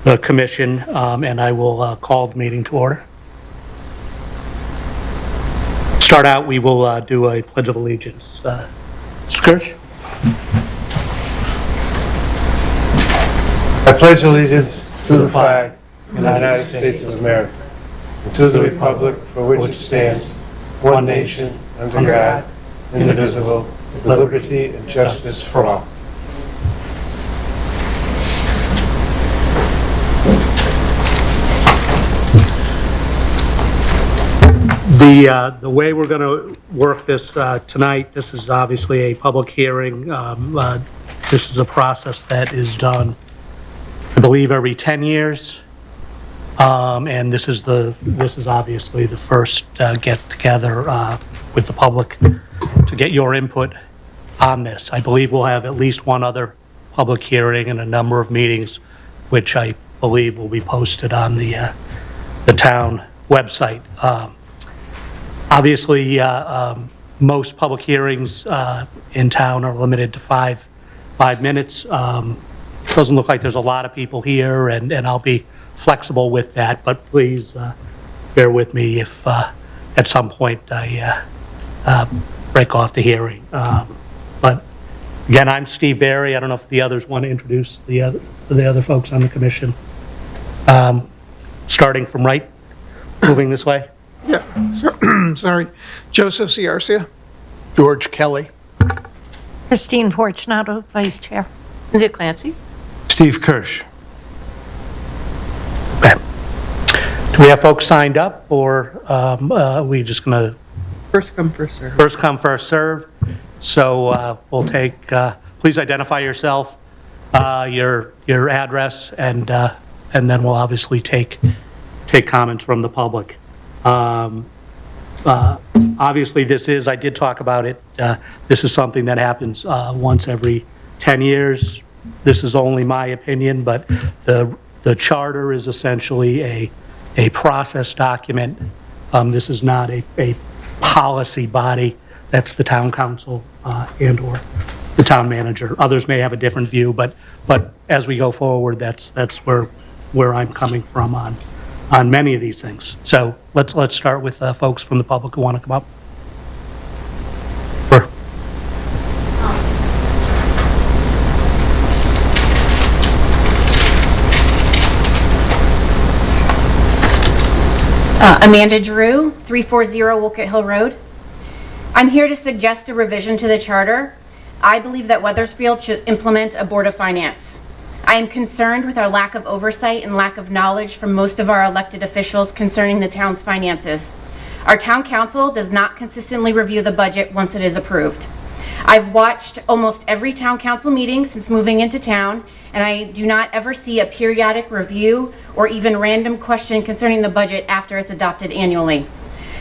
the commission, and I will call the meeting to order. Start out, we will do a Pledge of Allegiance. Mr. Kirsch? I pledge allegiance to the flag of the United States of America and to the republic for which it stands, one nation, under God, indivisible, with liberty and justice for all. The way we're going to work this tonight, this is obviously a public hearing. This is a process that is done, I believe, every 10 years. And this is obviously the first get together with the public to get your input on this. I believe we'll have at least one other public hearing and a number of meetings, which I believe will be posted on the town website. Obviously, most public hearings in town are limited to five minutes. Doesn't look like there's a lot of people here, and I'll be flexible with that, but please bear with me if at some point I break off the hearing. But again, I'm Steve Barry. I don't know if the others want to introduce the other folks on the commission. Starting from right, moving this way. Yeah, sorry. Joseph Ciarcia. George Kelly. Christine Fortunato, Vice Chair. Cynthia Clancy. Steve Kirsch. Okay. Do we have folks signed up, or are we just going to First come, first serve. first come, first serve? So we'll take, please identify yourself, your address, and then we'll obviously take comments from the public. Obviously, I did talk about it, this is something that happens once every 10 years. This is only my opinion, but the charter is essentially a process document. This is not a policy body. That's the town council and or the town manager. Others may have a different view, but as we go forward, that's where I'm coming from on many of these things. So let's start with folks from the public who want to come up. Sure. Amanda Drew, 340 Wolcott Hill Road. I'm here to suggest a revision to the charter. I believe that Wethersfield should implement a Board of Finance. I am concerned with our lack of oversight and lack of knowledge from most of our elected officials concerning the town's finances. Our town council does not consistently review the budget once it is approved. I've watched almost every town council meeting since moving into town, and I do not ever see a periodic review or even random question concerning the budget after it's adopted annually.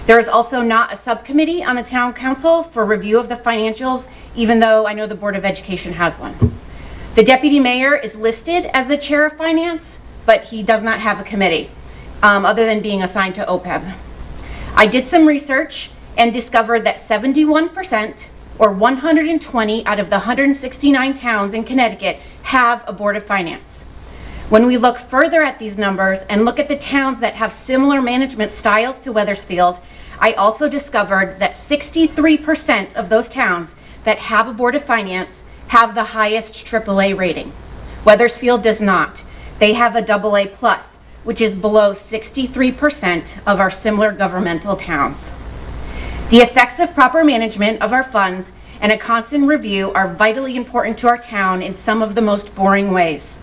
There is also not a subcommittee on the town council for review of the financials, even though I know the Board of Education has one. The deputy mayor is listed as the chair of finance, but he does not have a committee, other than being assigned to OPEB. I did some research and discovered that 71%, or 120 out of the 169 towns in Connecticut, have a Board of Finance. When we look further at these numbers and look at the towns that have similar management styles to Wethersfield, I also discovered that 63% of those towns that have a Board of Finance have the highest AAA rating. Wethersfield does not. They have a AA+, which is below 63% of our similar governmental towns. The effects of proper management of our funds and a constant review are vitally important to our town in some of the most boring ways.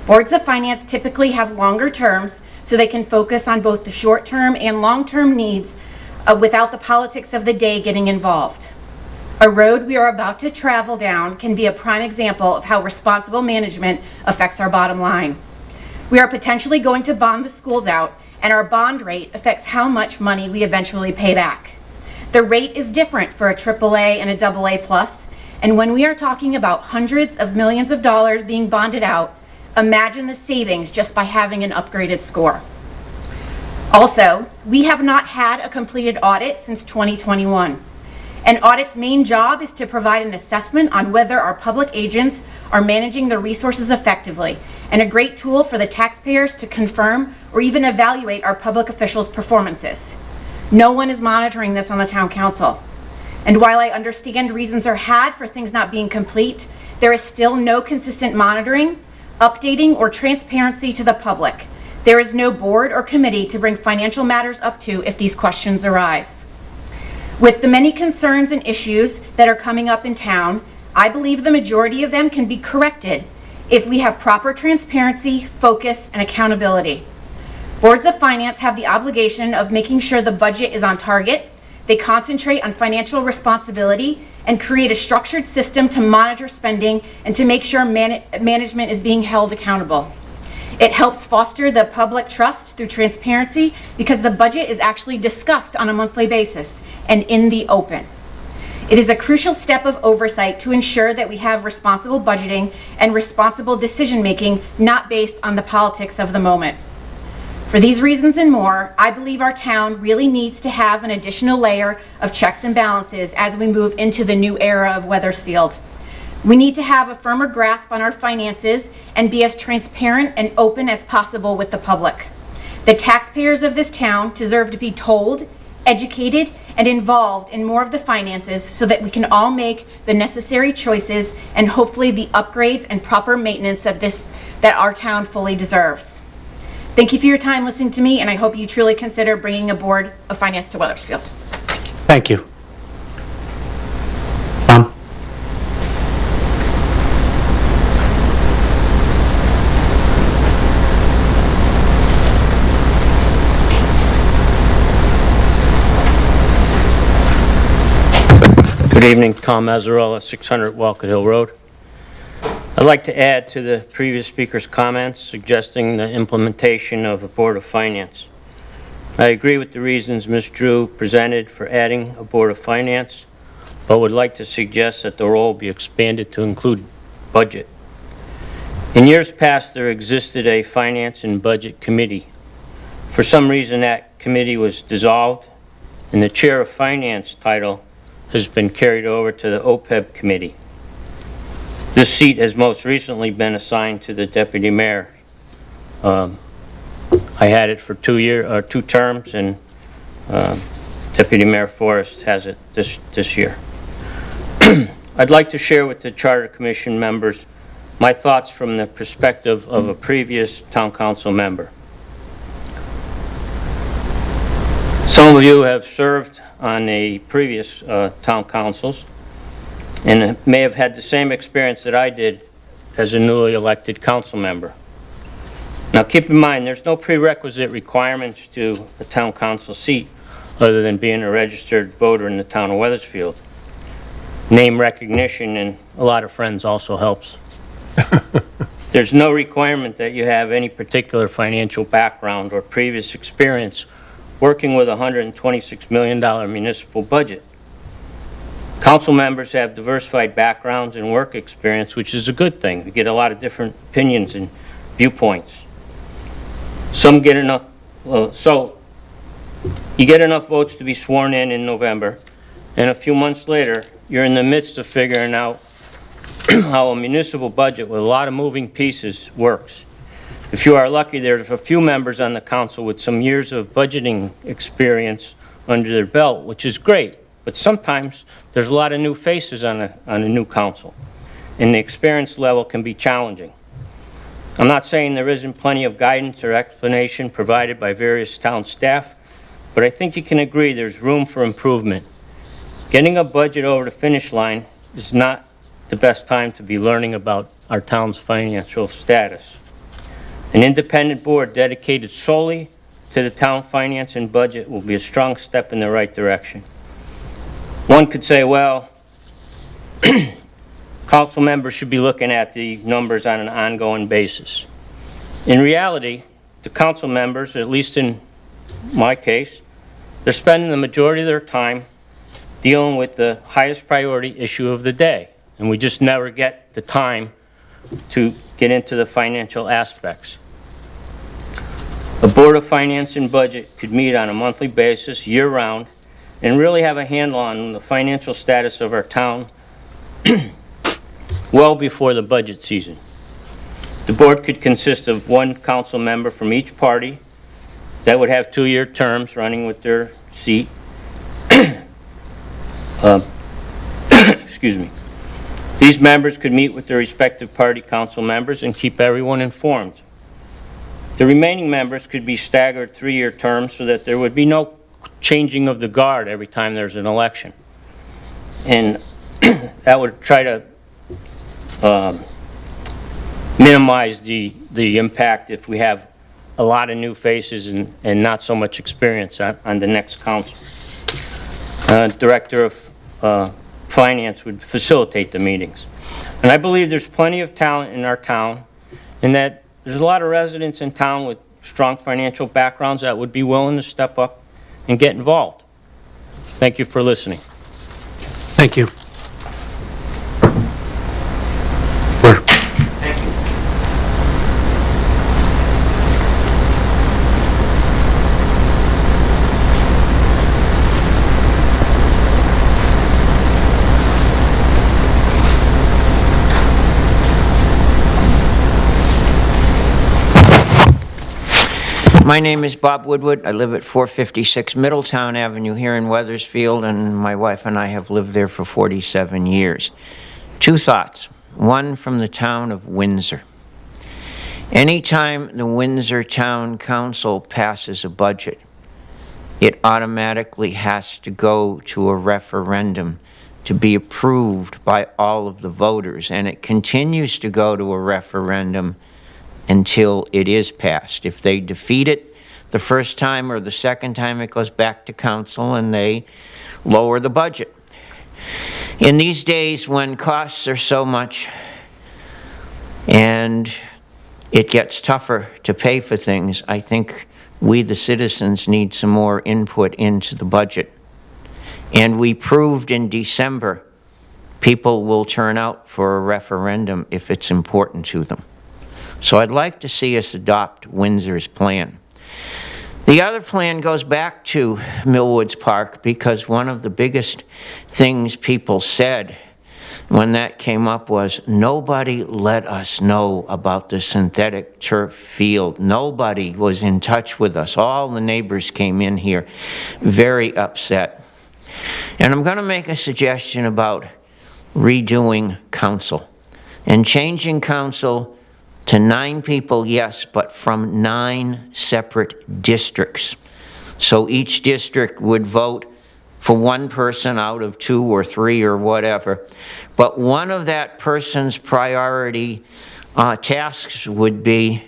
Boards of Finance typically have longer terms, so they can focus on both the short-term and long-term needs without the politics of the day getting involved. A road we are about to travel down can be a prime example of how responsible management affects our bottom line. We are potentially going to bond the schools out, and our bond rate affects how much money we eventually pay back. The rate is different for a AAA and a AA+, and when we are talking about hundreds of millions of dollars being bonded out, imagine the savings just by having an upgraded score. Also, we have not had a completed audit since 2021. An audit's main job is to provide an assessment on whether our public agents are managing their resources effectively, and a great tool for the taxpayers to confirm or even evaluate our public officials' performances. No one is monitoring this on the town council. And while I understand reasons are had for things not being complete, there is still no consistent monitoring, updating, or transparency to the public. There is no board or committee to bring financial matters up to if these questions arise. With the many concerns and issues that are coming up in town, I believe the majority of them can be corrected if we have proper transparency, focus, and accountability. Boards of finance have the obligation of making sure the budget is on target, they concentrate on financial responsibility, and create a structured system to monitor spending and to make sure management is being held accountable. It helps foster the public trust through transparency because the budget is actually discussed on a monthly basis and in the open. It is a crucial step of oversight to ensure that we have responsible budgeting and responsible decision-making not based on the politics of the moment. For these reasons and more, I believe our town really needs to have an additional layer of checks and balances as we move into the new era of Weathersfield. We need to have a firmer grasp on our finances and be as transparent and open as possible with the public. The taxpayers of this town deserve to be told, educated, and involved in more of the finances so that we can all make the necessary choices and hopefully the upgrades and proper maintenance of this that our town fully deserves. Thank you for your time listening to me, and I hope you truly consider bringing a board of finance to Weathersfield. Thank you. Tom? Good evening, Tom Mazzarella, 600 Walcott Hill Road. I'd like to add to the previous speaker's comments suggesting the implementation of a Board of Finance. I agree with the reasons Ms. Drew presented for adding a Board of Finance, but would like to suggest that the role be expanded to include budget. In years past, there existed a Finance and Budget Committee. For some reason, that committee was dissolved, and the Chair of Finance title has been carried over to the OPEB Committee. This seat has most recently been assigned to the Deputy Mayor. I had it for 2 terms, and Deputy Mayor Forrest has it this year. I'd like to share with the Charter Commission members my thoughts from the perspective of a previous Town Council member. Some of you have served on the previous Town Councils and may have had the same experience that I did as a newly elected council member. Now keep in mind, there's no prerequisite requirements to a town council seat other than being a registered voter in the town of Weathersfield. Name recognition and a lot of friends also helps. There's no requirement that you have any particular financial background or previous experience working with a $126 million municipal budget. Council members have diversified backgrounds and work experience, which is a good thing. We get a lot of different opinions and viewpoints. Some get enough, so you get enough votes to be sworn in November, and a few months later, you're in the midst of figuring out how a municipal budget with a lot of moving pieces works. If you are lucky, there's a few members on the council with some years of budgeting experience under their belt, which is great. But sometimes there's a lot of new faces on a new council, and the experience level can be challenging. I'm not saying there isn't plenty of guidance or explanation provided by various town staff, but I think you can agree there's room for improvement. Getting a budget over the finish line is not the best time to be learning about our town's financial status. An independent board dedicated solely to the town finance and budget will be a strong step in the right direction. One could say, well, council members should be looking at the numbers on an ongoing basis. In reality, the council members, at least in my case, they're spending the majority of their time dealing with the highest priority issue of the day, and we just never get the time to get into the financial aspects. A Board of Finance and Budget could meet on a monthly basis, year-round, and really have a handle on the financial status of our town well before the budget season. The board could consist of one council member from each party that would have 2-year terms running with their seat. Excuse me. These members could meet with their respective party council members and keep everyone informed. The remaining members could be staggered 3-year terms so that there would be no changing of the guard every time there's an election. And that would try to minimize the impact if we have a lot of new faces and not so much experience on the next council. Director of Finance would facilitate the meetings. And I believe there's plenty of talent in our town, and that there's a lot of residents in town with strong financial backgrounds that would be willing to step up and get involved. Thank you for listening. Thank you. My name is Bob Woodward. I live at 456 Middletown Avenue here in Weathersfield, and my wife and I have lived there for 47 years. 2 thoughts. One from the town of Windsor. Anytime the Windsor Town Council passes a budget, it automatically has to go to a referendum to be approved by all of the voters, and it continues to go to a referendum until it is passed. If they defeat it the first time or the second time, it goes back to council and they lower the budget. In these days when costs are so much and it gets tougher to pay for things, I think we, the citizens, need some more input into the budget. And we proved in December people will turn out for a referendum if it's important to them. So I'd like to see us adopt Windsor's plan. The other plan goes back to Millwoods Park, because one of the biggest things people said when that came up was, nobody let us know about the synthetic turf field. Nobody was in touch with us. All the neighbors came in here very upset. And I'm going to make a suggestion about redoing council and changing council to 9 people, yes, but from 9 separate districts. So each district would vote for one person out of 2 or 3 or whatever. But one of that person's priority tasks would be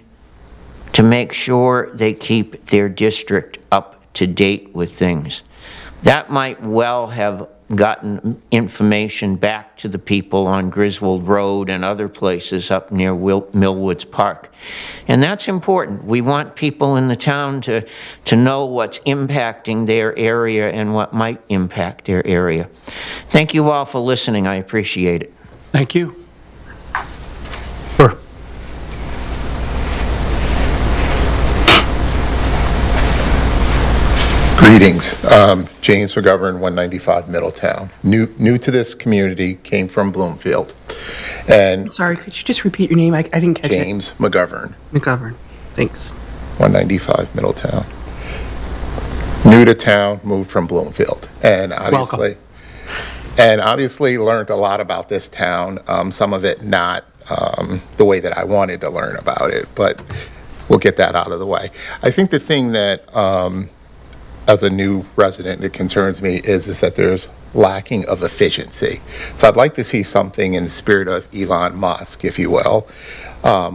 to make sure they keep their district up to date with things. That might well have gotten information back to the people on Griswold Road and other places up near Millwoods Park. And that's important. We want people in the town to know what's impacting their area and what might impact their area. Thank you all for listening. I appreciate it. Thank you. Sure. Greetings. James McGovern, 195 Middletown. New to this community, came from Bloomfield. And Sorry, could you just repeat your name? I didn't catch it. James McGovern, McGovern. Thanks. 195 Middletown. New to town, moved from Bloomfield. And obviously learned a lot about this town. Some of it not the way that I wanted to learn about it, but we'll get that out of the way. I think the thing that as a new resident, it concerns me is that there's lacking of efficiency. So I'd like to see something in the spirit of Elon Musk, if you will,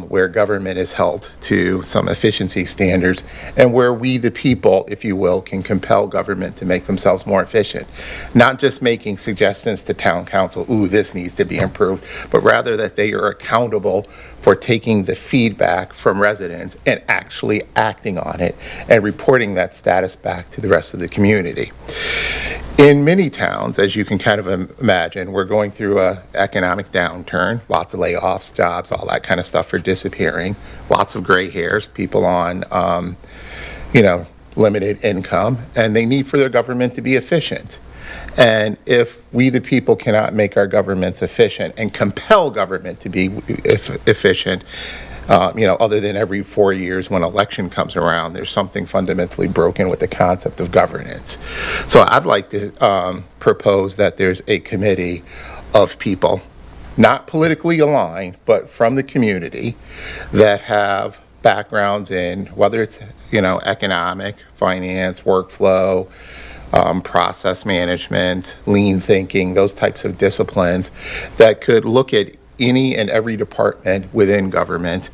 where government is held to some efficiency standards, and where we, the people, if you will, can compel government to make themselves more efficient. Not just making suggestions to town council, ooh, this needs to be improved, but rather that they are accountable for taking the feedback from residents and actually acting on it and reporting that status back to the rest of the community. In many towns, as you can kind of imagine, we're going through an economic downturn, lots of layoffs, jobs, all that kind of stuff are disappearing, lots of gray hairs, people on, limited income, and they need for their government to be efficient. And if we, the people, cannot make our governments efficient and compel government to be efficient, Other than every 4 years when election comes around, there's something fundamentally broken with the concept of governance. So I'd like to propose that there's a committee of people, not politically aligned, but from the community, that have backgrounds in whether it's, economic, finance, workflow, process management, lean thinking, those types of disciplines that could look at any and every department within government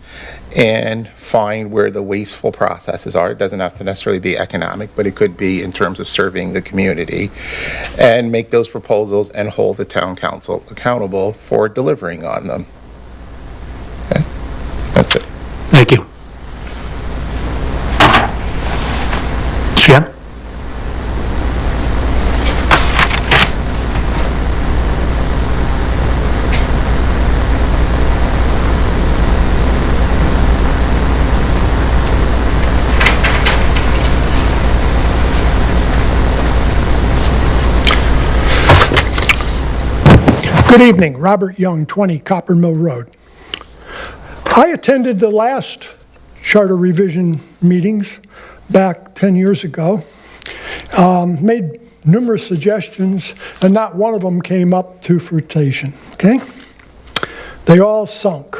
and find where the wasteful processes are. It doesn't have to necessarily be economic, but it could be in terms of serving the community, and make those proposals and hold the town council accountable for delivering on them. Okay? That's it. Thank you. Jen? Good evening, Robert Young, 20 Copper Mill Road. I attended the last charter revision meetings back 10 years ago, made numerous suggestions, and not one of them came up to fruition, okay? They all sunk,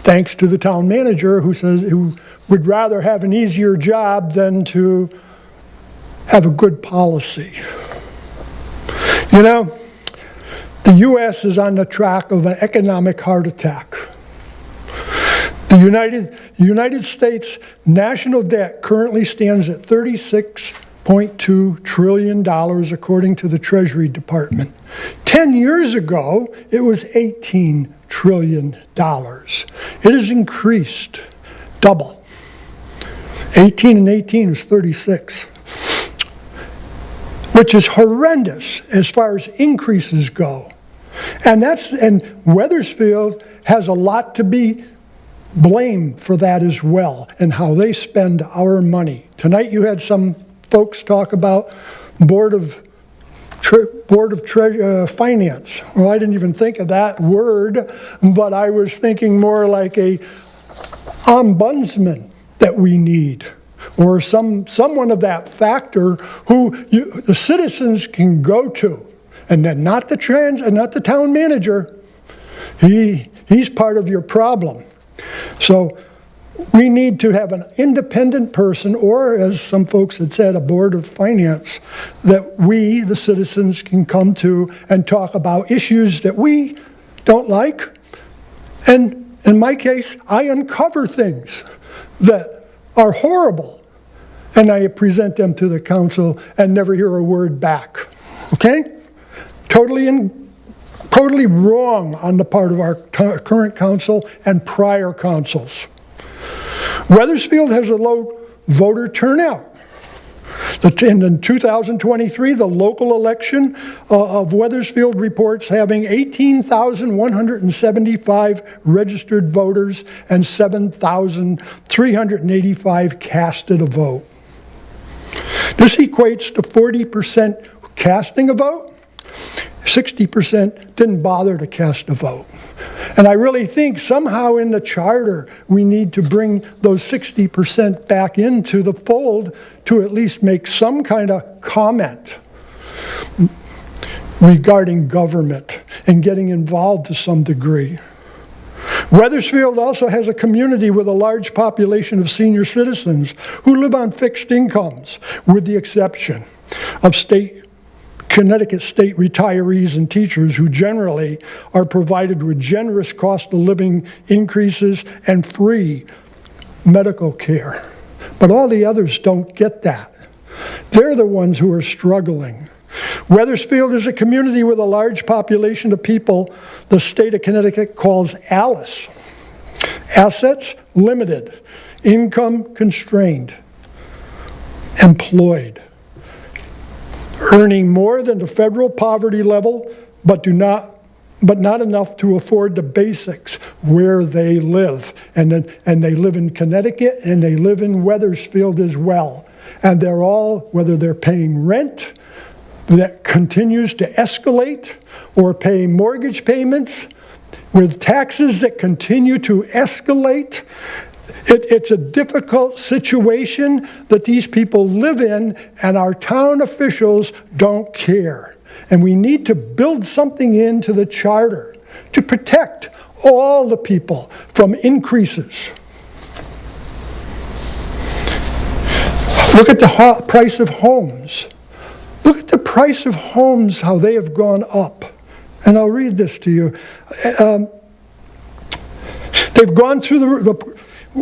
thanks to the town manager who would rather have an easier job than to have a good policy. The U.S. is on the track of an economic heart attack. The United States national debt currently stands at $36.2 trillion, according to the Treasury Department. 10 years ago, it was $18 trillion. It has increased double. 18 and 18 is 36. Which is horrendous as far as increases go. And Wethersfield has a lot to be blamed for that as well, and how they spend our money. Tonight you had some folks talk about Board of Finance. Well, I didn't even think of that word, but I was thinking more like a ombudsman that we need, or someone of that factor who the citizens can go to, and then not the town manager. He's part of your problem. So we need to have an independent person, or as some folks had said, a board of finance, that we, the citizens, can come to and talk about issues that we don't like. And in my case, I uncover things that are horrible, and I present them to the council and never hear a word back. Okay? Totally wrong on the part of our current council and prior councils. Wethersfield has a low voter turnout. In 2023, the local election of Wethersfield reports having 18,175 registered voters and 7,385 casted a vote. This equates to 40% casting a vote. 60% didn't bother to cast a vote. And I really think somehow in the charter we need to bring those 60% back into the fold to at least make some kind of comment regarding government and getting involved to some degree. Wethersfield also has a community with a large population of senior citizens who live on fixed incomes, with the exception of Connecticut state retirees and teachers, who generally are provided with generous cost of living increases and free medical care. But all the others don't get that. They're the ones who are struggling. Wethersfield is a community with a large population of people the state of Connecticut calls ALICE. Assets limited, income constrained, employed, earning more than the federal poverty level, but not enough to afford the basics where they live. And they live in Connecticut, and they live in Wethersfield as well. And they're all, whether they're paying rent that continues to escalate, or paying mortgage payments with taxes that continue to escalate, it's a difficult situation that these people live in, and our town officials don't care. And we need to build something into the charter to protect all the people from increases. Look at the price of homes. Look at the price of homes, how they have gone up. And I'll read this to you. They've gone through the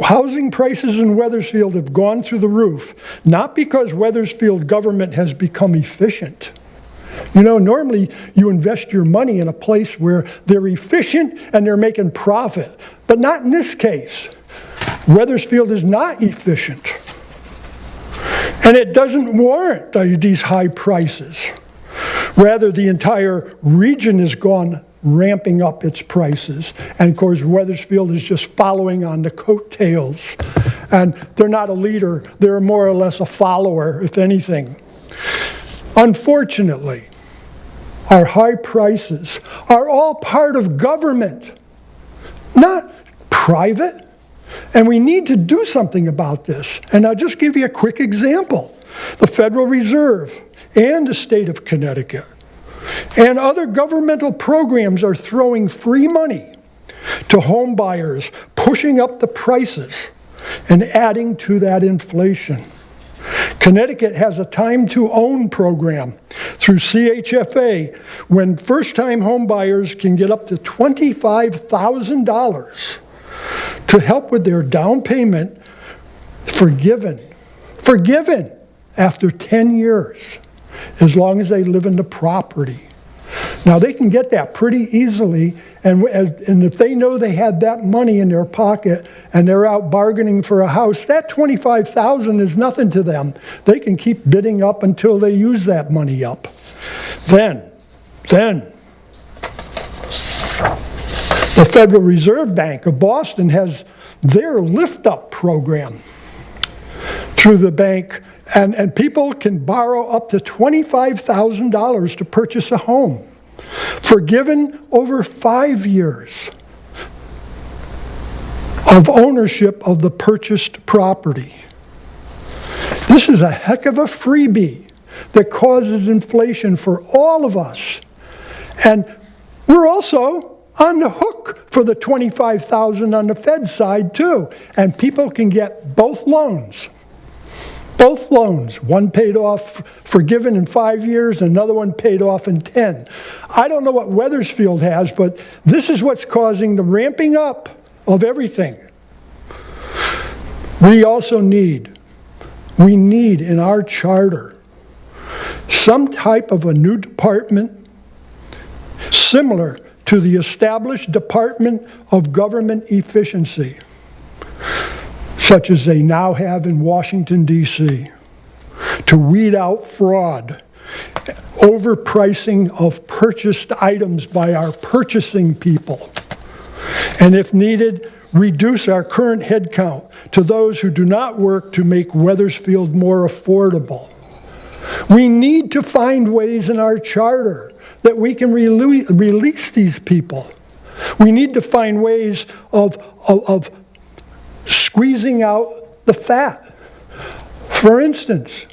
housing prices in Wethersfield have gone through the roof, not because Wethersfield government has become efficient. You know, normally you invest your money in a place where they're efficient and they're making profit, but not in this case. Wethersfield is not efficient. And it doesn't warrant these high prices. Rather, the entire region has gone ramping up its prices. And of course, Wethersfield is just following on the coattails. And they're not a leader, they're more or less a follower, if anything. Unfortunately, our high prices are all part of government, not private. And we need to do something about this. And I'll just give you a quick example. The Federal Reserve and the state of Connecticut and other governmental programs are throwing free money to home buyers, pushing up the prices and adding to that inflation. Connecticut has a time to own program through CHFA when first-time home buyers can get up to $25,000 to help with their down payment forgiven after 10 years, as long as they live in the property. Now they can get that pretty easily, and if they know they had that money in their pocket and they're out bargaining for a house, that $25,000 is nothing to them. They can keep bidding up until they use that money up. Then the Federal Reserve Bank of Boston has their lift-up program through the bank, and people can borrow up to $25,000 to purchase a home, forgiven over 5 years of ownership of the purchased property. This is a heck of a freebie that causes inflation for all of us. And we're also on the hook for the $25,000 on the Fed side too. And people can get both loans. Both loans, one paid off, forgiven in 5 years, and another one paid off in 10. I don't know what Wethersfield has, but this is what's causing the ramping up of everything. We also need in our charter some type of a new department similar to the established Department of Government Efficiency, such as they now have in Washington, D.C., to weed out fraud, overpricing of purchased items by our purchasing people, and if needed, reduce our current headcount to those who do not work to make Wethersfield more affordable. We need to find ways in our charter that we can release these people. We need to find ways of squeezing out the fat. For instance,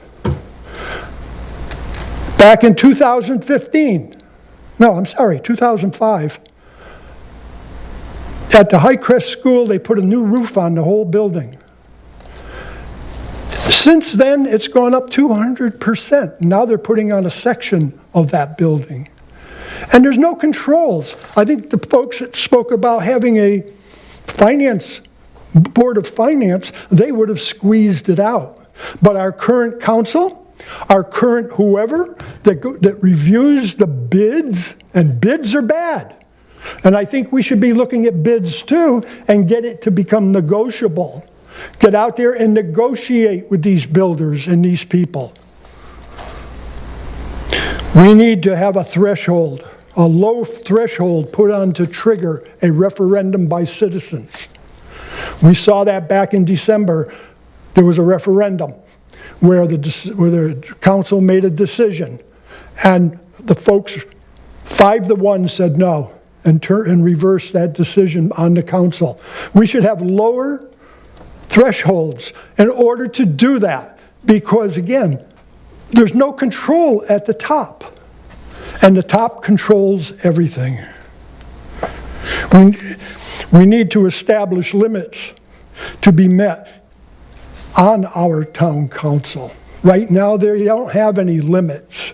back in 2005, at the Highcrest School, they put a new roof on the whole building. Since then, it's gone up 200%. Now they're putting on a section of that building. And there's no controls. I think the folks that spoke about having a board of finance, they would have squeezed it out. But our current council, our current whoever that reviews the bids, and bids are bad. And I think we should be looking at bids too and get it to become negotiable. Get out there and negotiate with these builders and these people. We need to have a threshold, a low threshold put on to trigger a referendum by citizens. We saw that back in December. There was a referendum where the council made a decision, and the folks, 5-1 said no. and reverse that decision on the council. We should have lower thresholds in order to do that, because again, there's no control at the top, and the top controls everything. We need to establish limits to be met on our town council. Right now, they don't have any limits.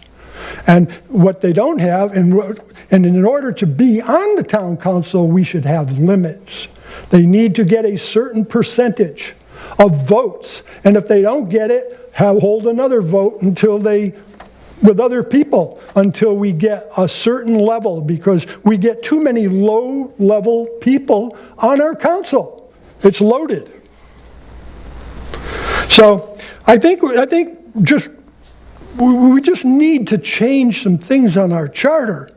And what they don't have, and in order to be on the town council, we should have limits. They need to get a certain percentage of votes. And if they don't get it, hold another vote with other people until we get a certain level, because we get too many low-level people on our council. It's loaded. So I think we just need to change some things on our charter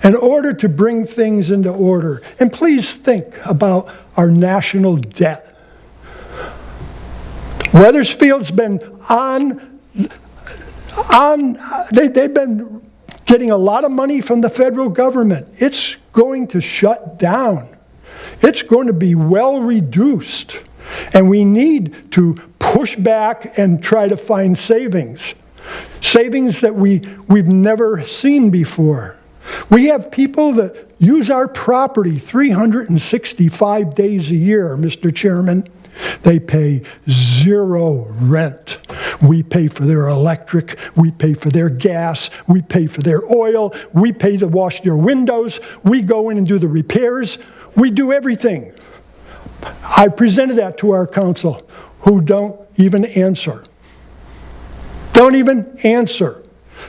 in order to bring things into order. And please think about our national debt. Weathersfield's been they've been getting a lot of money from the federal government. It's going to shut down. It's going to be well reduced. And we need to push back and try to find savings. Savings that we've never seen before. We have people that use our property 365 days a year, Mr. Chairman. They pay zero rent. We pay for their electric, we pay for their gas, we pay for their oil, we pay to wash their windows, we go in and do the repairs, we do everything. I presented that to our council, who don't even answer. Don't even answer.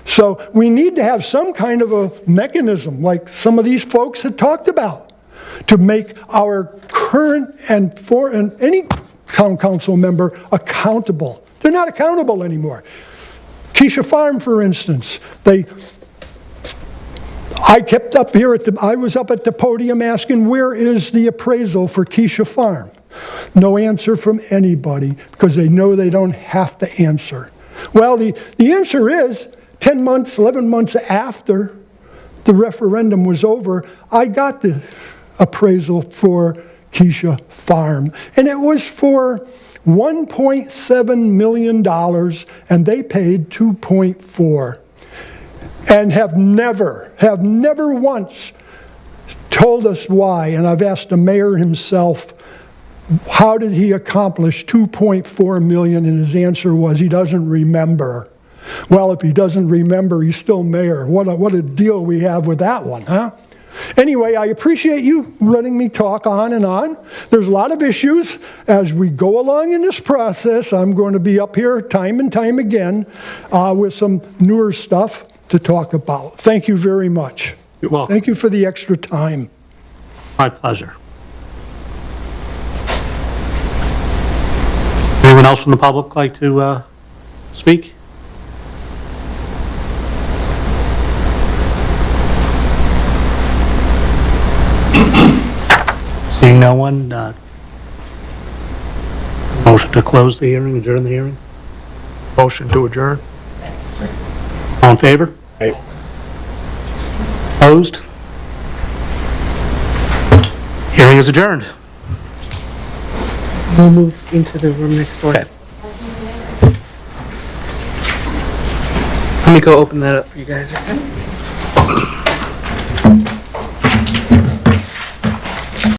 So we need to have some kind of a mechanism, like some of these folks had talked about, to make our current and any town council member accountable. They're not accountable anymore. Keisha Farm, for instance, I kept up here I was up at the podium asking, where is the appraisal for Keisha Farm? No answer from anybody, because they know they don't have to answer. Well, the answer is 10 months, 11 months after the referendum was over, I got the appraisal for Keisha Farm. And it was for $1.7 million, and they paid $2.4. And have never once told us why. And I've asked the mayor himself, how did he accomplish $2.4 million? And his answer was he doesn't remember. Well, if he doesn't remember, he's still mayor. What a deal we have with that one, huh? Anyway, I appreciate you letting me talk on and on. There's a lot of issues. As we go along in this process, I'm going to be up here time and time again with some newer stuff to talk about. Thank you very much. You're welcome. Thank you for the extra time. My pleasure. Anyone else from the public like to speak? Seeing no one, motion to close the hearing, adjourn the hearing? Motion to adjourn. All in favor? Aye. Opposed? Hearing is adjourned. We'll move into the room next door. Okay. Let me go open that up for you guys, okay?